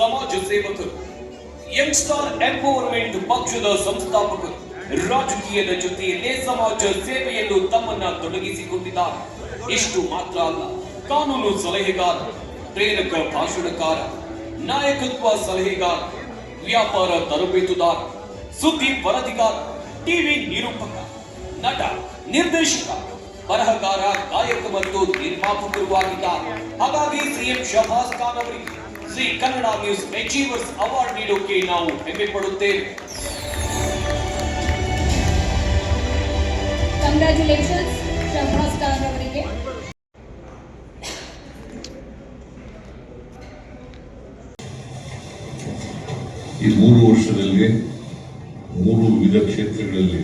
ಸಮಾಜ ಸೇವಕರು, Young Star empowerment ಪಕ್ಷದ ಸಂಸ್ಥಾಪಕರು, ರಾಜಕೀಯದ ಜೊತೆಯಲ್ಲೇ ಸಮಾಜ ಸೇವೆಯಲ್ಲೂ ತಮ್ಮನ್ನ ತೊಡಗಿಸಿಕೊಂಡಿದ್ದಾರೆ. ಇಷ್ಟು ಮಾತ್ರ ಅಲ್ಲ, ಕಾನೂನು ಸಲಹೆಗಾರ, ಪ್ರೇರಕ ಭಾಷಣಕಾರ, ನಾಯಕತ್ವ ಸಲಹೆಗಾರ, ವ್ಯಾಪಾರ ತರಬೇತುದಾರ, ಸುದ್ದಿ ವರದಿಗಾರ, ಟಿವಿ ನಿರೂಪಕ, ನಟ, ನಿರ್ದೇಶಕ, ಬರಹಗಾರ, ಗಾಯಕ ಮತ್ತು ನಿರ್ಮಾಪಕರು ಆಗಿದ್ದಾರೆ. ಹಾಗಾಗಿ ಸಿಎಂ ಶಹಬಾಜ್ ಖಾನ್ ಅವರಿಗೆ Shri Kannada news achievers award ನೀಡೋಕೆ ನಾವು ಹೆಮ್ಮೆ ಪಡುತ್ತೇವೆ. ಕಂಗ್ರಾಚುಲೇಷನ್ಸ್ ಶಹಬಾಜ್ ಖಾನ್ ಅವರಿಗೆ. ಈ 3 ವರ್ಷದಲ್ಲಿ 3 ವಿವಿಧ ಕ್ಷೇತ್ರಗಳಲ್ಲಿ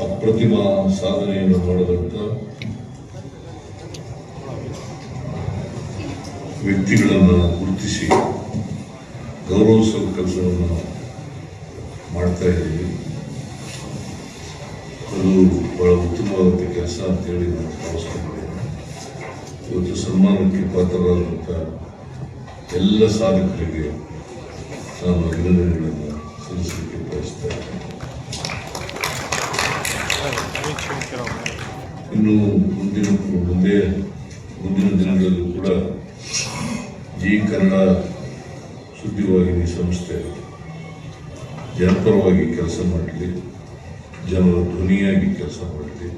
ಅಪ್ರತಿಮ ಸಾಧನೆಯನ್ನು ಮಾಡಿದಂಥ ವ್ಯಕ್ತಿಗಳನ್ನು ಗುರುತಿಸಿ ಗೌರವಿಸುವ ಕೆಲಸವನ್ನು ಮಾಡ್ತಾ ಇದ್ದೀವಿ. ಅದು ಬಹಳ ಉತ್ತಮವಾದ ಕೆಲಸ ಅಂತೇಳಿ ನಾನು ಭಾವಿಸ್ಕೊಂಡಿದ್ದೇನೆ. ಇವತ್ತು ಸನ್ಮಾನಕ್ಕೆ ಪಾತ್ರರಾದಂಥ ಎಲ್ಲ ಸಾಧಕರಿಗೆ ನಾನು ಅಭಿನಂದನೆಗಳನ್ನು ಸಲ್ಲಿಸಲಿಕ್ಕೆ ಬಯಸ್ತೇನೆ. ಇನ್ನು ಮುಂದಿನ ದಿನಗಳಲ್ಲೂ ಕೂಡ ಜಿ ಕನ್ನಡ ಸುದ್ದಿವಾಹಿನಿ ಸಂಸ್ಥೆ ಜನಪರವಾಗಿ ಕೆಲಸ ಮಾಡಲಿ, ಜನರ ಧ್ವನಿಯಾಗಿ ಕೆಲಸ ಮಾಡಲಿ,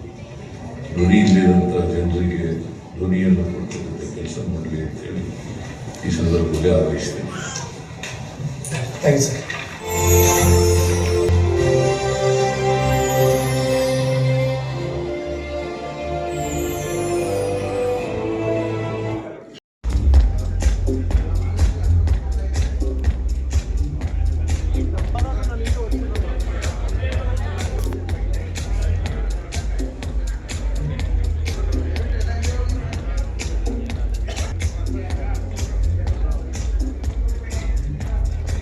ಧ್ವನಿ ಇಲ್ಲದಂಥ ಜನರಿಗೆ ಧ್ವನಿಯನ್ನು ಕೊಡ್ತಕ್ಕಂಥ ಕೆಲಸ ಮಾಡಲಿ ಅಂತೇಳಿ ಈ ಸಂದರ್ಭದಲ್ಲಿ ಹಾರೈಸ್ತೇನೆ. Thanks sir.